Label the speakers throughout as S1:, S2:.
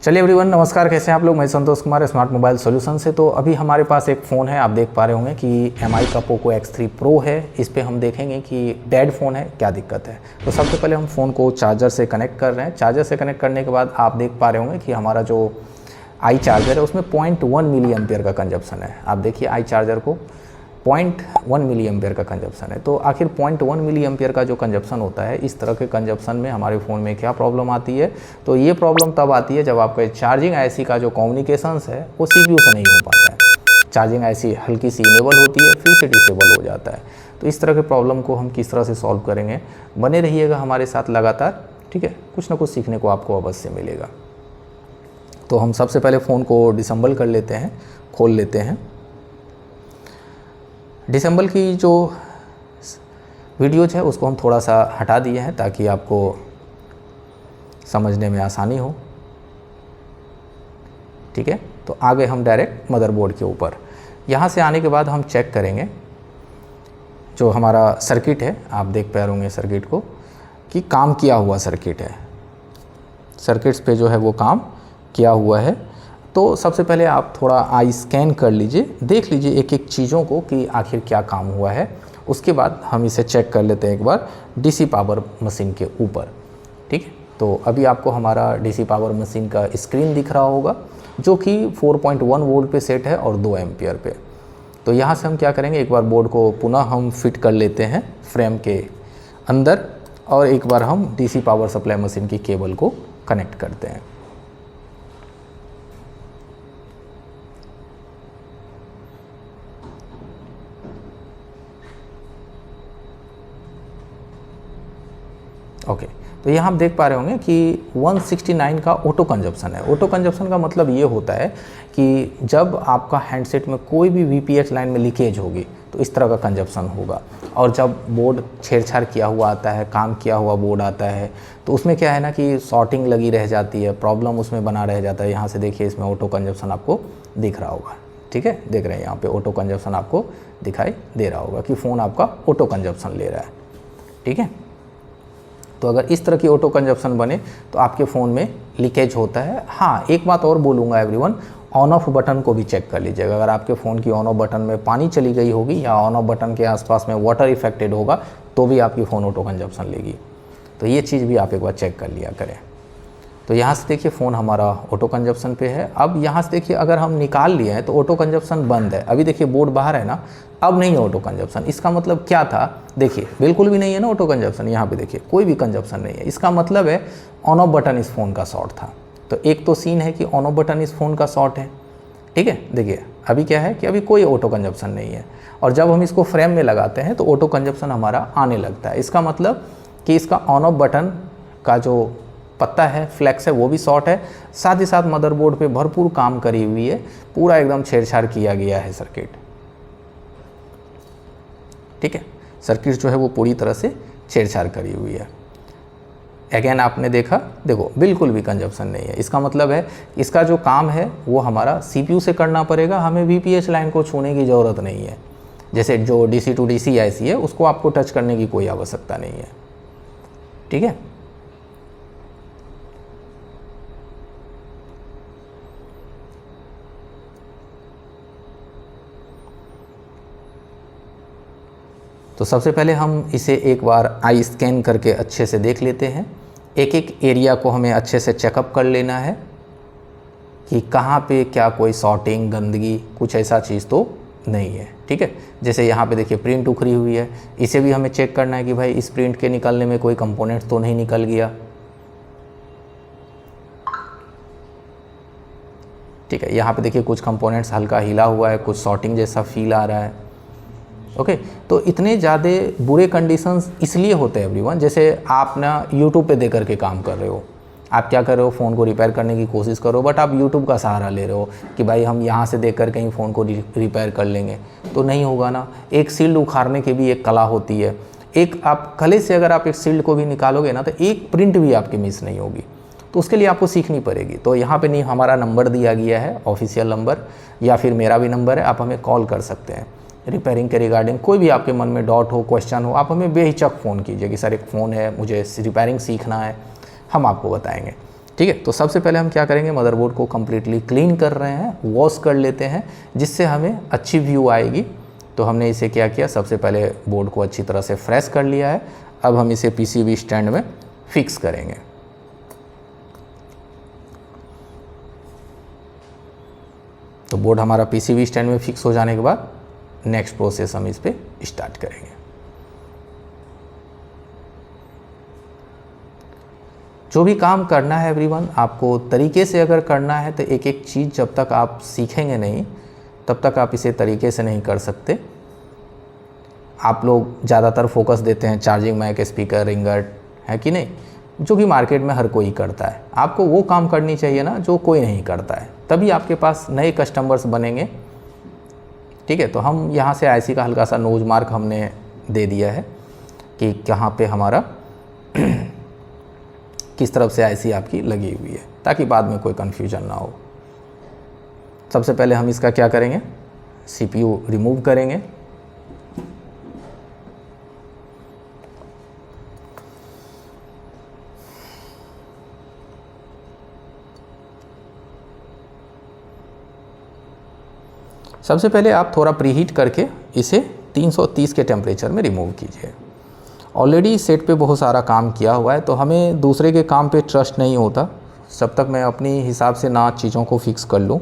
S1: चलिए एवरीवन, नमस्कार। कैसे हैं आप लोग? मैं Santosh Kumar, smart mobile solution से। तो अभी हमारे पास एक फ़ोन है, आप देख पा रहे होंगे कि MI का पोको X3 Pro है। इस पे हम देखेंगे कि डेड फ़ोन है, क्या दिक्कत है। तो सबसे पहले हम फ़ोन को चार्जर से कनेक्ट कर रहे हैं। चार्जर से कनेक्ट करने के बाद आप देख पा रहे होंगे कि हमारा जो आई चार्जर है उसमें 0.1 मिली एम्पियर का कंजप्शन है। आप देखिए आई चार्जर को 0.1 मिली एम्पियर का कंजप्शन है। तो आखिर 0.1 मिली एम्पियर का जो कंजप्शन होता है, इस तरह के कंजप्शन में हमारे फ़ोन में क्या प्रॉब्लम आती है? तो ये प्रॉब्लम तब आती है जब आपका चार्जिंग आईसी का जो कम्युनिकेशंस है वो CPU से नहीं हो पाता है। चार्जिंग आईसी हल्की सी इनेबल होती है, फिर से डिसेबल हो जाता है। तो इस तरह के प्रॉब्लम को हम किस तरह से सॉल्व करेंगे, बने रहिएगा हमारे साथ लगातार, ठीक है। कुछ ना कुछ सीखने को आपको अवश्य मिलेगा। तो हम सबसे पहले फ़ोन को डिसेंबल कर लेते हैं, खोल लेते हैं। डिसेंबल की जो वीडियोज है उसको हम थोड़ा सा हटा दिए हैं ताकि आपको समझने में आसानी हो, ठीक है। तो आगे हम डायरेक्ट मदरबोर्ड के ऊपर, यहाँ से आने के बाद हम चेक करेंगे जो हमारा सर्किट है। आप देख पा रहे होंगे सर्किट को कि काम किया हुआ सर्किट है। सर्किट्स पे जो है वो काम किया हुआ है। तो सबसे पहले आप थोड़ा आई स्कैन कर लीजिए, देख लीजिए एक एक चीज़ों को कि आखिर क्या काम हुआ है। उसके बाद हम इसे चेक कर लेते हैं एक बार DC पावर मशीन के ऊपर, ठीक है। तो अभी आपको हमारा DC पावर मशीन का स्क्रीन दिख रहा होगा जो कि 4.1 वोल्ट पे सेट है और 2 एम्पियर पे। तो यहाँ से हम क्या करेंगे, एक बार बोर्ड को पुनः हम फिट कर लेते हैं फ्रेम के अंदर और एक बार हम DC पावर सप्लाई मशीन की केबल को कनेक्ट करते हैं। ओके, तो यहाँ आप देख पा रहे होंगे कि 169 का ऑटो कंजप्शन है। ऑटो कंजप्शन का मतलब ये होता है कि जब आपका हैंडसेट में कोई भी VPH लाइन में लीकेज होगी तो इस तरह का कंजप्शन होगा। और जब बोर्ड छेड़छाड़ किया हुआ आता है, काम किया हुआ बोर्ड आता है, तो उसमें क्या है ना कि शॉर्टिंग लगी रह जाती है, प्रॉब्लम उसमें बना रह जाता है। यहाँ से देखिए इसमें ऑटो कंजप्शन आपको दिख रहा होगा, ठीक है। देख रहे हैं यहाँ पे ऑटो कंजप्शन आपको दिखाई दे रहा होगा कि फ़ोन आपका ऑटो कंजप्शन ले रहा है, ठीक है। तो अगर इस तरह की ऑटो कंजप्शन बने तो आपके फ़ोन में लीकेज होता है। हाँ, एक बात और बोलूँगा एवरीवन, ऑन ऑफ बटन को भी चेक कर लीजिएगा। अगर आपके फ़ोन की ऑन ऑफ बटन में पानी चली गई होगी या ऑन ऑफ बटन के आसपास में वाटर इफेक्टेड होगा तो भी आपकी फ़ोन ऑटो कंजप्शन लेगी। तो ये चीज़ भी आप एक बार चेक कर लिया करें। तो यहाँ से देखिए फ़ोन हमारा ऑटो कंजप्शन पे है। अब यहाँ से देखिए अगर हम निकाल लिए हैं तो ऑटो कंजप्शन बंद है। अभी देखिए बोर्ड बाहर है ना, अब नहीं है ऑटो कंजप्शन। इसका मतलब क्या था, देखिए बिल्कुल भी नहीं है ना ऑटो कंजप्शन। यहाँ पे देखिए कोई भी कंजप्शन नहीं है। इसका मतलब है ऑन ऑफ बटन इस फ़ोन का शॉर्ट था। तो एक तो सीन है कि ऑन ऑफ बटन इस फ़ोन का शॉर्ट है, ठीक है। देखिए अभी क्या है कि अभी कोई ऑटो कंजप्शन नहीं है और जब हम इसको फ्रेम में लगाते हैं तो ऑटो कंजप्शन हमारा आने लगता है। इसका मतलब कि इसका ऑन ऑफ बटन का जो पत्ता है, फ्लैक्स है, वो भी शॉर्ट है। साथ ही साथ मदरबोर्ड पे भरपूर काम करी हुई है, पूरा एकदम छेड़छाड़ किया गया है सर्किट, ठीक है। सर्किट जो है वो पूरी तरह से छेड़छाड़ करी हुई है। अगेन आपने देखा, देखो बिल्कुल भी कंजप्शन नहीं है। इसका मतलब है इसका जो काम है वो हमारा CPU से करना पड़ेगा, हमें VPH लाइन को छूने की ज़रूरत नहीं है। जैसे जो DC to DC IC है उसको आपको टच करने की कोई आवश्यकता नहीं है, ठीक है। तो सबसे पहले हम इसे एक बार आई स्कैन करके अच्छे से देख लेते हैं। एक एक एरिया को हमें अच्छे से चेकअप कर लेना है कि कहाँ पे क्या कोई शॉर्टिंग, गंदगी, कुछ ऐसा चीज़ तो नहीं है, ठीक है। जैसे यहाँ पे देखिए प्रिंट उखड़ी हुई है, इसे भी हमें चेक करना है कि भाई इस प्रिंट के निकलने में कोई कंपोनेंट तो नहीं निकल गया, ठीक है। यहाँ पे देखिए कुछ कंपोनेंट्स हल्का हिला हुआ है, कुछ शॉर्टिंग जैसा फील आ रहा है, ओके। तो इतने ज़्यादा बुरे कंडीशंस इसलिए होते हैं एवरीवन, जैसे आप ना यूट्यूब पे देख करके काम कर रहे हो। आप क्या कर रहे हो, फ़ोन को रिपेयर करने की कोशिश करो, बट आप यूट्यूब का सहारा ले रहे हो कि भाई हम यहाँ से देख कर कहीं फ़ोन को रिपेयर कर लेंगे, तो नहीं होगा ना। एक शील्ड उखाड़ने की भी एक कला होती है। एक आप कले से अगर आप एक शील्ड को भी निकालोगे ना तो एक प्रिंट भी आपकी मिस नहीं होगी। तो उसके लिए आपको सीखनी पड़ेगी। तो यहाँ पे नहीं, हमारा नंबर दिया गया है, ऑफिशियल नंबर, या फिर मेरा भी नंबर है, आप हमें कॉल कर सकते हैं। रिपेयरिंग के रिगार्डिंग कोई भी आपके मन में डाउट हो, क्वेश्चन हो, आप हमें बेहिचक फ़ोन कीजिए कि सर एक फ़ोन है, मुझे रिपेयरिंग सीखना है, हम आपको बताएंगे। ठीक है। तो सबसे पहले हम क्या करेंगे, मदरबोर्ड को कम्प्लीटली क्लीन कर रहे हैं, वॉश कर लेते हैं, जिससे हमें अच्छी व्यू आएगी। तो हमने इसे क्या किया, सबसे पहले बोर्ड को अच्छी तरह से फ्रेश कर लिया है। अब हम इसे पीसीबी स्टैंड में फिक्स करेंगे। तो बोर्ड हमारा पीसीबी स्टैंड में फिक्स हो जाने के बाद नेक्स्ट प्रोसेस हम इस पर स्टार्ट करेंगे। जो भी काम करना है एवरीवन, आपको तरीके से अगर करना है तो एक एक चीज़ जब तक आप सीखेंगे नहीं तब तक आप इसे तरीके से नहीं कर सकते। आप लोग ज़्यादातर फोकस देते हैं चार्जिंग मैक, स्पीकर, रिंगट, है कि नहीं, जो कि मार्केट में हर कोई करता है। आपको वो काम करनी चाहिए ना जो कोई नहीं करता है, तभी आपके पास नए कस्टमर्स बनेंगे। ठीक है। तो हम यहाँ से आईसी का हल्का सा नोज मार्क हमने दे दिया है कि कहाँ पे हमारा किस तरफ से आईसी आपकी लगी हुई है, ताकि बाद में कोई कन्फ्यूजन ना हो। सबसे पहले हम इसका क्या करेंगे, सीपीयू रिमूव करेंगे। सबसे पहले आप थोड़ा प्रीहीट करके इसे 330 के टेम्परेचर में रिमूव कीजिए। ऑलरेडी सेट पे बहुत सारा काम किया हुआ है, तो हमें दूसरे के काम पे ट्रस्ट नहीं होता जब तक मैं अपनी हिसाब से ना चीज़ों को फिक्स कर लूँ।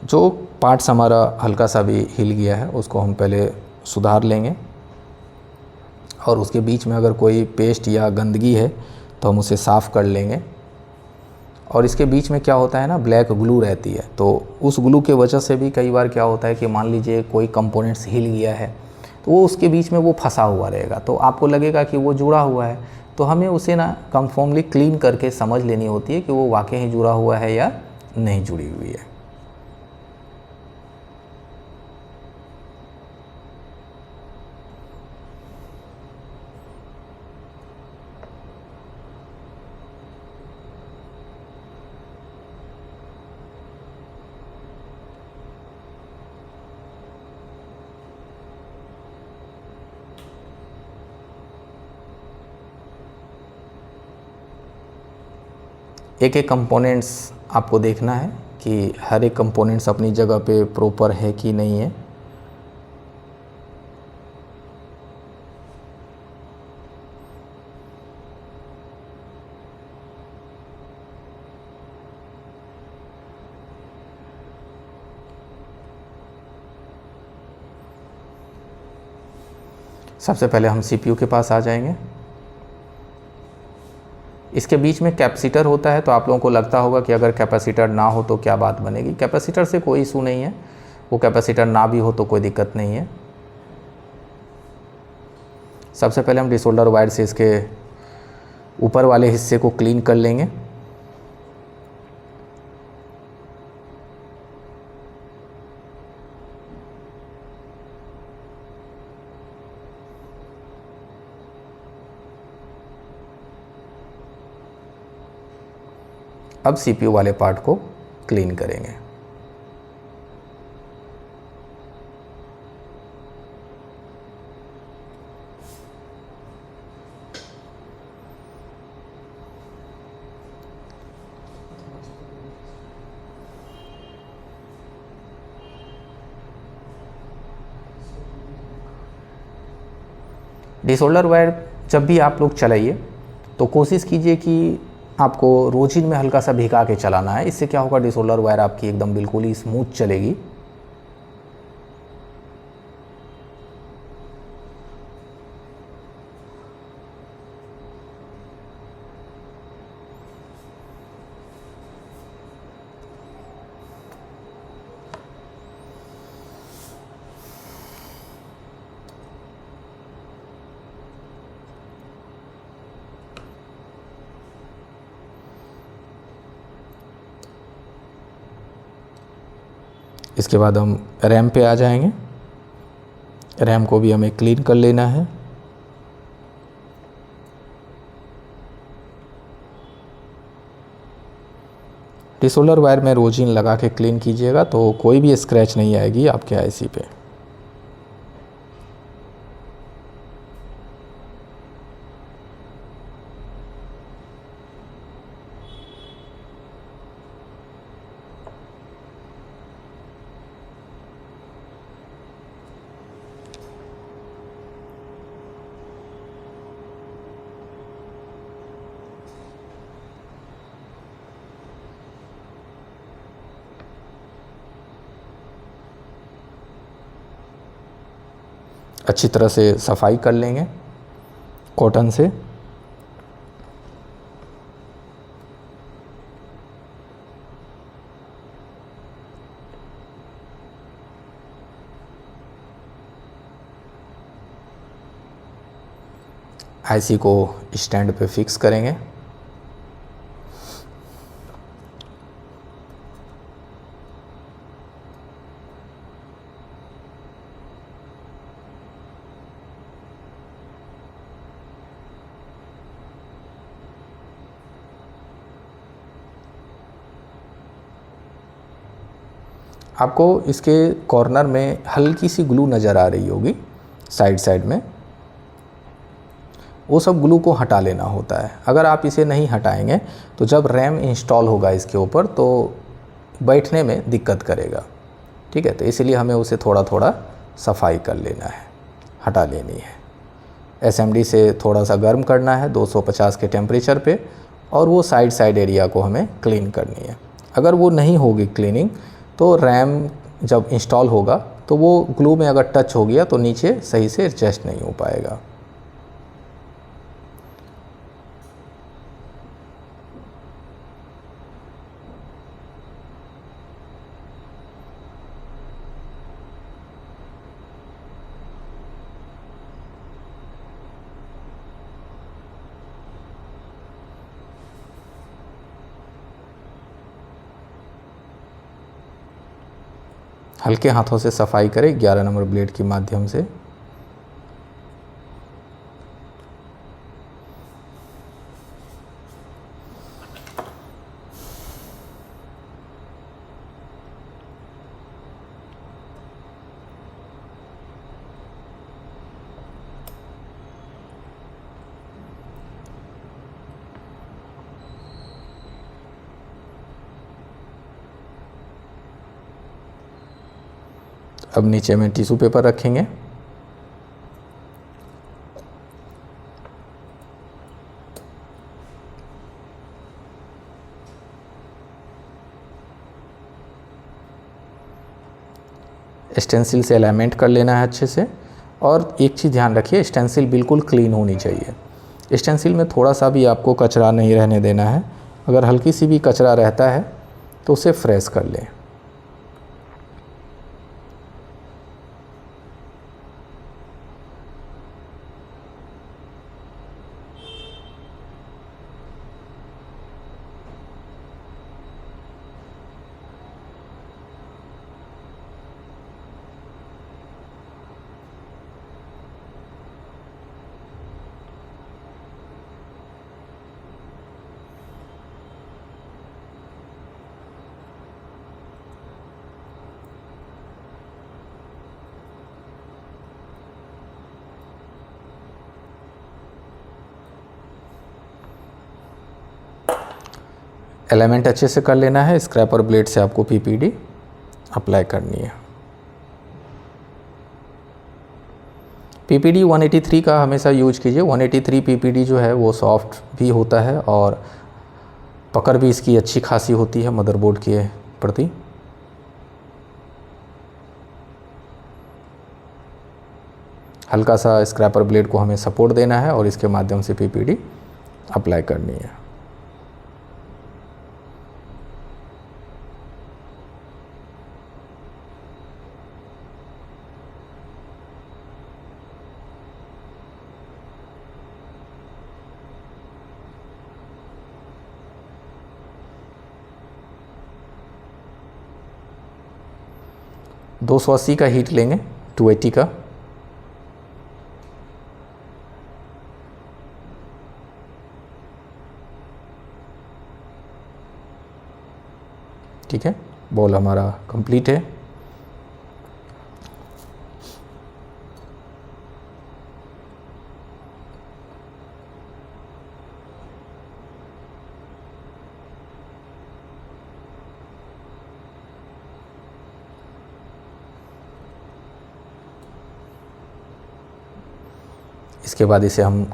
S1: जो पार्ट्स हमारा हल्का सा भी हिल गया है उसको हम पहले सुधार लेंगे, और उसके बीच में अगर कोई पेस्ट या गंदगी है तो हम उसे साफ़ कर लेंगे। और इसके बीच में क्या होता है ना, ब्लैक ग्लू रहती है, तो उस ग्लू के वजह से भी कई बार क्या होता है कि मान लीजिए कोई कंपोनेंट्स हिल गया है तो वो उसके बीच में वो फंसा हुआ रहेगा, तो आपको लगेगा कि वो जुड़ा हुआ है। तो हमें उसे ना कंफर्मली क्लीन करके समझ लेनी होती है कि वो वाकई ही जुड़ा हुआ है या नहीं जुड़ी हुई है। एक एक कंपोनेंट्स आपको देखना है कि हर एक कंपोनेंट्स अपनी जगह पे प्रॉपर है कि नहीं है। सबसे पहले हम सीपीयू के पास आ जाएंगे। इसके बीच में कैपेसिटर होता है, तो आप लोगों को लगता होगा कि अगर कैपेसिटर ना हो तो क्या बात बनेगी। कैपेसिटर से कोई इशू नहीं है, वो कैपेसिटर ना भी हो तो कोई दिक्कत नहीं है। सबसे पहले हम डिसोल्डर वायर से इसके ऊपर वाले हिस्से को क्लीन कर लेंगे। अब सीपीयू वाले पार्ट को क्लीन करेंगे। डिसोल्डर वायर जब भी आप लोग चलाइए तो कोशिश कीजिए कि आपको रोजिन में हल्का सा भिगा के चलाना है। इससे क्या होगा, डिसोल्डर वायर आपकी एकदम बिल्कुल ही स्मूथ चलेगी। इसके बाद हम रैम पे आ जाएंगे। रैम को भी हमें क्लीन कर लेना है। डिसोलर वायर में रोजिन लगा के क्लीन कीजिएगा तो कोई भी स्क्रैच नहीं आएगी आपके आईसी पे। अच्छी तरह से सफाई कर लेंगे कॉटन से। आईसी को स्टैंड पे फिक्स करेंगे। आपको इसके कॉर्नर में हल्की सी ग्लू नज़र आ रही होगी साइड में, वो सब ग्लू को हटा लेना होता है। अगर आप इसे नहीं हटाएंगे तो जब रैम इंस्टॉल होगा इसके ऊपर तो बैठने में दिक्कत करेगा। ठीक है, तो इसलिए हमें उसे थोड़ा थोड़ा सफाई कर लेना है, हटा लेनी है। एसएमडी से थोड़ा सा गर्म करना है 250 के टेम्परेचर पे, और वो साइड एरिया को हमें क्लीन करनी है। अगर वो नहीं होगी क्लीनिंग तो रैम जब इंस्टॉल होगा तो वो ग्लू में अगर टच हो गया तो नीचे सही से एडजस्ट नहीं हो पाएगा। हल्के हाथों से सफाई करें 11 नंबर ब्लेड के माध्यम से। अब नीचे में टिश्यू पेपर रखेंगे। स्टेंसिल से अलाइनमेंट कर लेना है अच्छे से। और एक चीज़ ध्यान रखिए, स्टेंसिल बिल्कुल क्लीन होनी चाहिए। स्टेंसिल में थोड़ा सा भी आपको कचरा नहीं रहने देना है। अगर हल्की सी भी कचरा रहता है तो उसे फ्रेश कर लें। एलिमेंट अच्छे से कर लेना है। स्क्रैपर ब्लेड से आपको पीपीडी अप्लाई करनी है। पीपीडी 183 का हमेशा यूज कीजिए। 183 पीपीडी जो है वो सॉफ्ट भी होता है और पकड़ भी इसकी अच्छी खासी होती है मदरबोर्ड के प्रति। हल्का सा स्क्रैपर ब्लेड को हमें सपोर्ट देना है और इसके माध्यम से पीपीडी अप्लाई करनी है। 280 का हीट लेंगे, 280 का। ठीक है, बॉल हमारा कंप्लीट है। इसके बाद इसे हम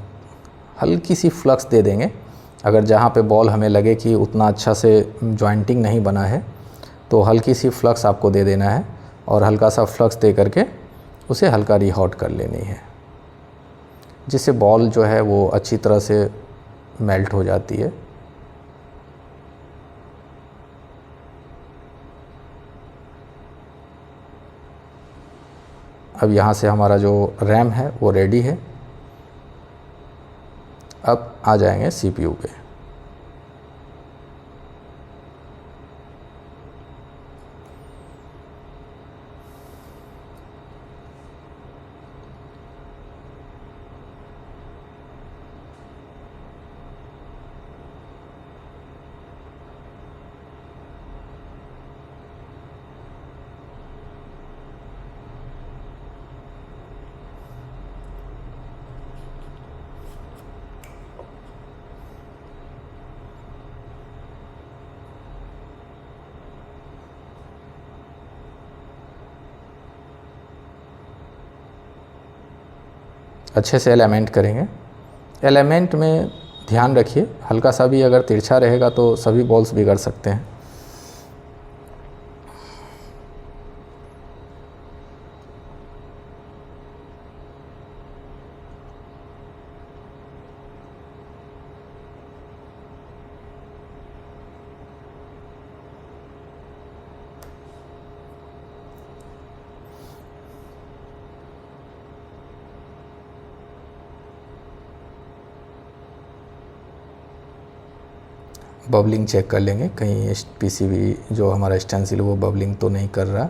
S1: हल्की सी फ्लक्स दे देंगे। अगर जहाँ पे बॉल हमें लगे कि उतना अच्छा से जॉइंटिंग नहीं बना है तो हल्की सी फ्लक्स आपको दे देना है और हल्का सा फ्लक्स दे करके उसे हल्का रीहॉट कर लेनी है, जिससे बॉल जो है वो अच्छी तरह से मेल्ट हो जाती है। अब यहाँ से हमारा जो रैम है वो रेडी है। अब आ जाएंगे सीपीयू पे। अच्छे से एलिमेंट करेंगे। एलिमेंट में ध्यान रखिए, हल्का सा भी अगर तिरछा रहेगा तो सभी बॉल्स बिगड़ सकते हैं। बबलिंग चेक कर लेंगे, कहीं पीसीबी जो हमारा स्टेंसिल वो बबलिंग तो नहीं कर रहा।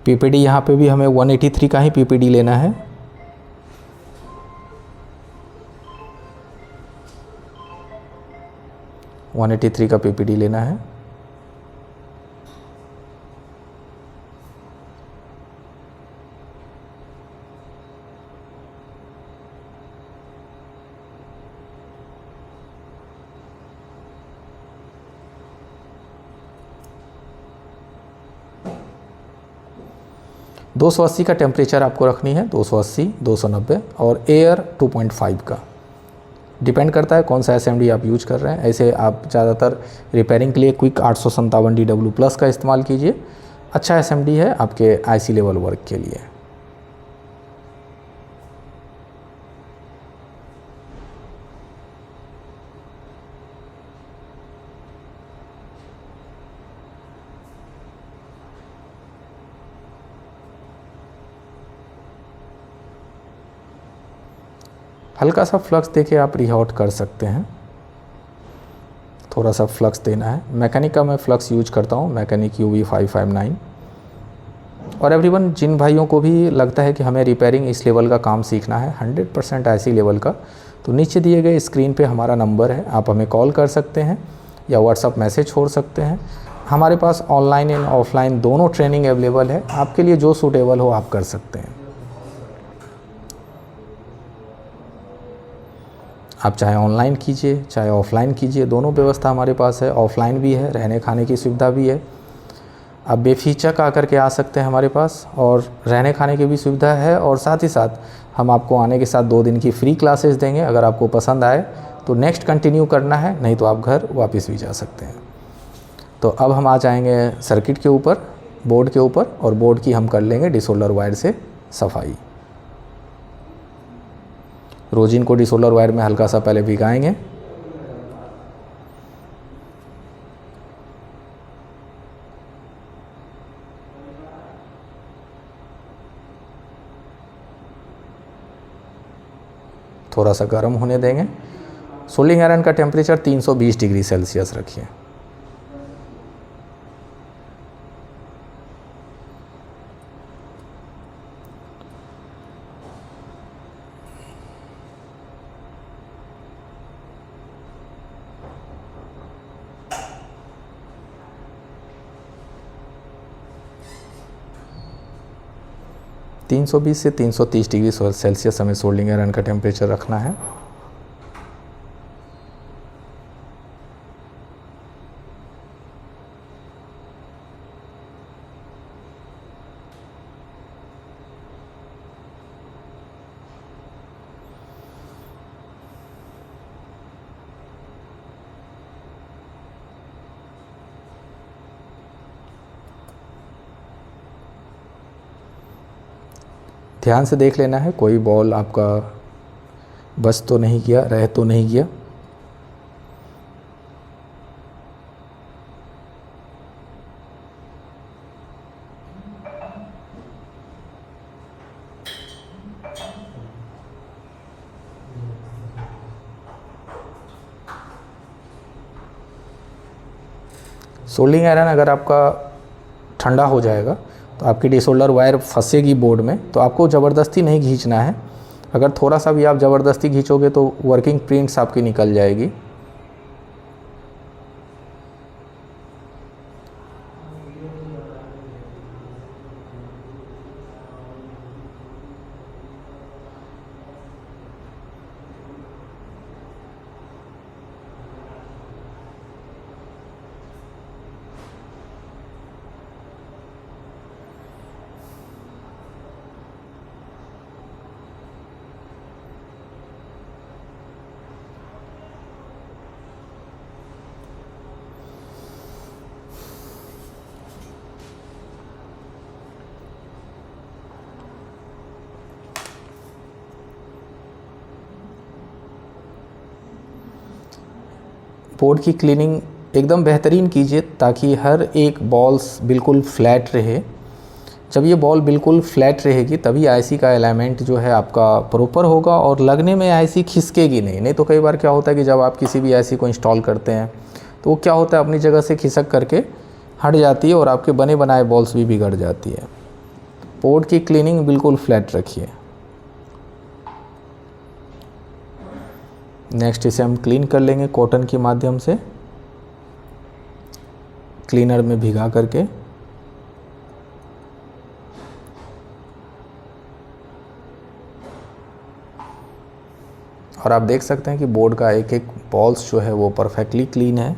S1: पीपीडी यहाँ पे भी हमें 183 का ही पीपीडी लेना है। वन 183 का पीपीडी लेना है। दो 280 का टेम्परेचर आपको रखनी है, 280, 290 और एयर 2.5 का। डिपेंड करता है कौन सा एसएमडी आप यूज कर रहे हैं। ऐसे आप ज़्यादातर रिपेयरिंग के लिए क्विक 857 DW प्लस का इस्तेमाल कीजिए। अच्छा एसएमडी है आपके आईसी लेवल वर्क के लिए। हल्का सा फ्लक्स देके आप रीहॉट कर सकते हैं। थोड़ा सा फ्लक्स देना है। मैकेनिक का मैं फ्लक्स यूज करता हूँ, मैकेनिक UV559। और एवरीवन, जिन भाइयों को भी लगता है कि हमें रिपेयरिंग इस लेवल का काम सीखना है 100% ऐसी लेवल का, तो नीचे दिए गए स्क्रीन पे हमारा नंबर है, आप हमें कॉल कर सकते हैं या व्हाट्सअप मैसेज छोड़ सकते हैं। हमारे पास ऑनलाइन एंड ऑफलाइन दोनों ट्रेनिंग अवेलेबल है। आपके लिए जो सूटेबल हो आप कर सकते हैं। आप चाहे ऑनलाइन कीजिए चाहे ऑफ़लाइन कीजिए, दोनों व्यवस्था हमारे पास है। ऑफ़लाइन भी है, रहने खाने की सुविधा भी है। आप बेफिचक आकर के आ सकते हैं हमारे पास, और रहने खाने की भी सुविधा है, और साथ ही साथ हम आपको आने के साथ 2 दिन की फ्री क्लासेस देंगे। अगर आपको पसंद आए तो नेक्स्ट कंटिन्यू करना है, नहीं तो आप घर वापस भी जा सकते हैं। तो अब हम आ जाएंगे सर्किट के ऊपर, बोर्ड के ऊपर, और बोर्ड की हम कर लेंगे डिसोल्डर वायर से सफाई। रोजिन को डिसोल्डर वायर में हल्का सा पहले भिगाएंगे। थोड़ा सा गर्म होने देंगे। सोल्डिंग आयरन का टेम्परेचर 320 डिग्री सेल्सियस रखिए। – 320 से 330 डिग्री सेल्सियस हमें सोल्डिंग आयरन का टेम्परेचर रखना है। ध्यान से देख लेना है कोई बॉल आपका बस तो नहीं गया, रह तो नहीं गया। सोल्डिंग आयरन अगर आपका ठंडा हो जाएगा तो आपकी डिसोल्डर वायर फंसेगी बोर्ड में, तो आपको ज़बरदस्ती नहीं खींचना है। अगर थोड़ा सा भी आप ज़बरदस्ती खींचोगे तो वर्किंग प्रिंट्स आपकी निकल जाएगी। बोर्ड की क्लीनिंग एकदम बेहतरीन कीजिए ताकि हर एक बॉल्स बिल्कुल फ्लैट रहे। जब ये बॉल बिल्कुल फ्लैट रहेगी तभी आईसी का अलाइनमेंट जो है आपका प्रॉपर होगा और लगने में आईसी खिसकेगी नहीं तो कई बार क्या होता है कि जब आप किसी भी आईसी को इंस्टॉल करते हैं तो वो क्या होता है अपनी जगह से खिसक करके हट जाती है और आपके बने बनाए बॉल्स भी बिगड़ जाती है। बोर्ड की क्लीनिंग बिल्कुल फ्लैट रखिए। नेक्स्ट इसे हम क्लीन कर लेंगे कॉटन के माध्यम से, क्लीनर में भिगा करके। और आप देख सकते हैं कि बोर्ड का एक एक बॉल्स जो है वो परफेक्टली क्लीन है।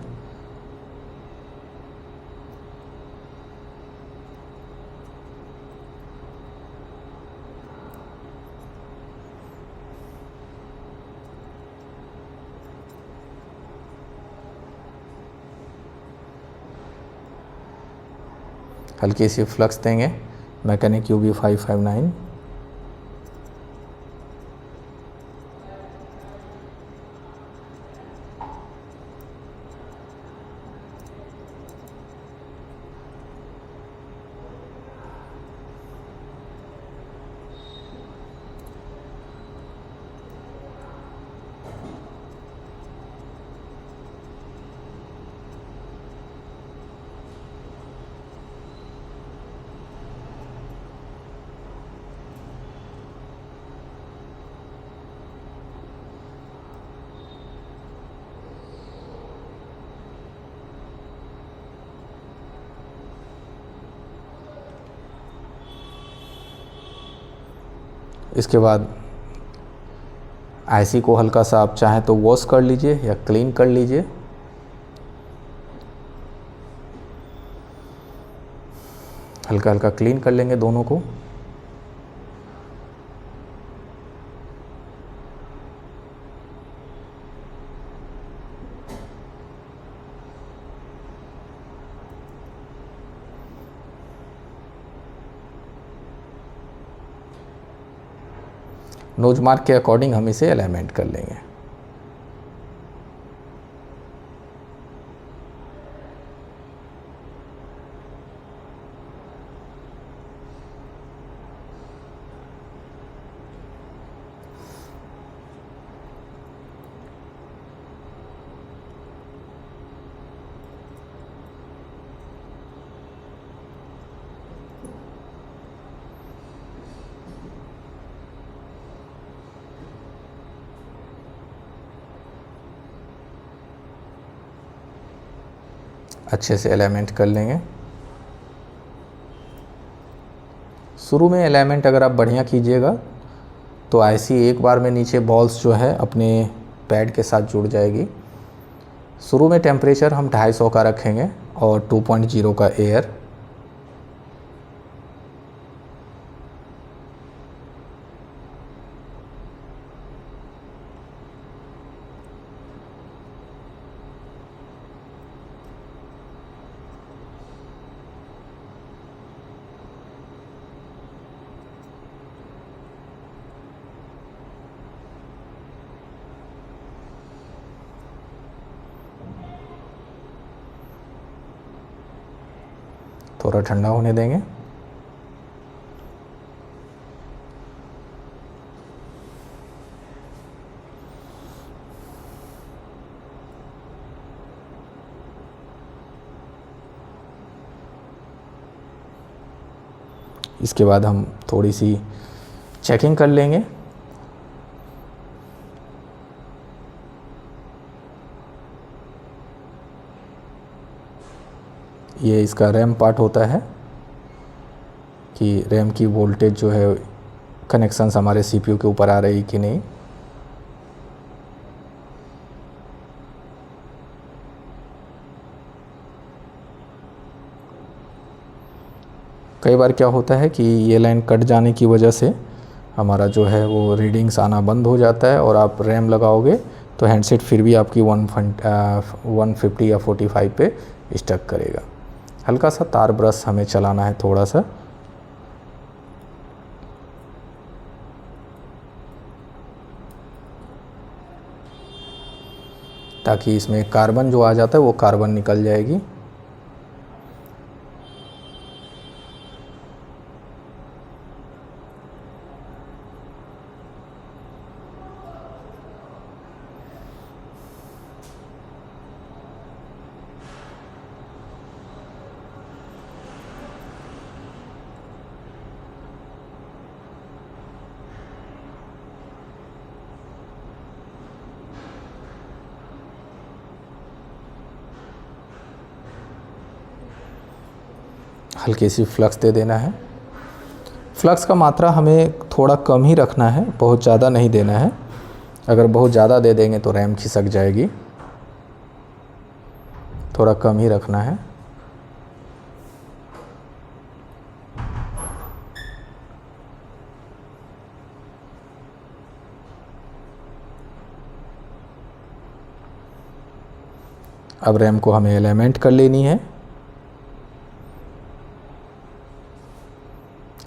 S1: हल्की सी फ्लक्स देंगे मैकेनिक UB559। इसके बाद आईसी को हल्का सा आप चाहें तो वॉश कर लीजिए या क्लीन कर लीजिए। हल्का हल्का क्लीन कर लेंगे दोनों को। नोज मार्क के अकॉर्डिंग हम इसे अलाइनमेंट कर लेंगे। अच्छे से अलाइनमेंट कर लेंगे। शुरू में अलाइनमेंट अगर आप बढ़िया कीजिएगा तो ऐसी एक बार में नीचे बॉल्स जो है अपने पैड के साथ जुड़ जाएगी। शुरू में टेम्परेचर हम 250 का रखेंगे और 2.0 का एयर। थोड़ा ठंडा होने देंगे। इसके बाद हम थोड़ी सी चेकिंग कर लेंगे। ये इसका रैम पार्ट होता है कि रैम की वोल्टेज जो है कनेक्शंस हमारे सीपीयू के ऊपर आ रही कि नहीं। कई बार क्या होता है कि ये लाइन कट जाने की वजह से हमारा जो है वो रीडिंग्स आना बंद हो जाता है और आप रैम लगाओगे तो हैंडसेट फिर भी आपकी 150 या 45 पे स्टक करेगा। हल्का सा तार ब्रश हमें चलाना है थोड़ा सा, ताकि इसमें कार्बन जो आ जाता है वो कार्बन निकल जाएगी। हल्की सी फ्लक्स दे देना है। फ्लक्स का मात्रा हमें थोड़ा कम ही रखना है, बहुत ज़्यादा नहीं देना है। अगर बहुत ज़्यादा दे देंगे तो रैम खिसक जाएगी। थोड़ा कम ही रखना है। अब रैम को हमें अलाइनमेंट कर लेनी है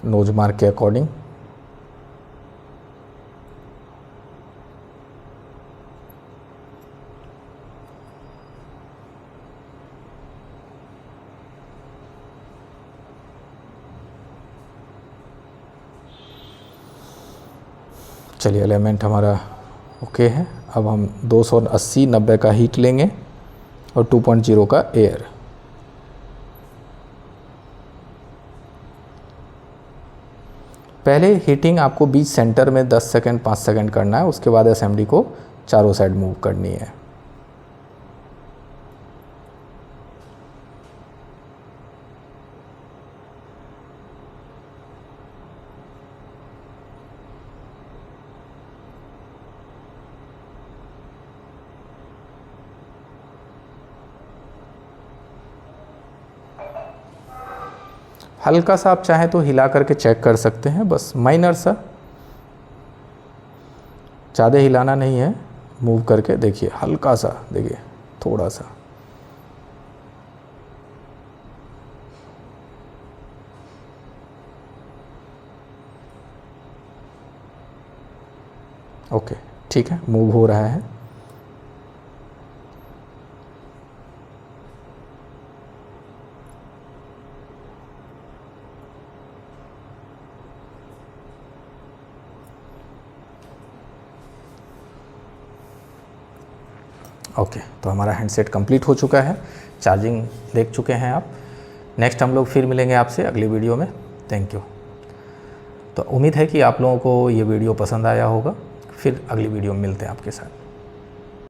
S1: नोज मार्क के अकॉर्डिंग। चलिए अलाइनमेंट हमारा ओके है। अब हम 280-90 का हीट लेंगे और 2.0 का एयर। पहले हीटिंग आपको बीच सेंटर में 10 सेकंड 5 सेकंड करना है, उसके बाद एसएमडी को चारों साइड मूव करनी है। हल्का सा आप चाहें तो हिला करके चेक कर सकते हैं, बस माइनर सा, ज़्यादा हिलाना नहीं है, मूव करके देखिए, हल्का सा देखिए, थोड़ा सा। ओके, ठीक है, मूव हो रहा है। ओके, तो हमारा हैंडसेट कंप्लीट हो चुका है, चार्जिंग देख चुके हैं आप। नेक्स्ट हम लोग फिर मिलेंगे आपसे अगली वीडियो में। Thank you. तो उम्मीद है कि आप लोगों को ये वीडियो पसंद आया होगा। फिर अगली वीडियो में मिलते हैं आपके साथ।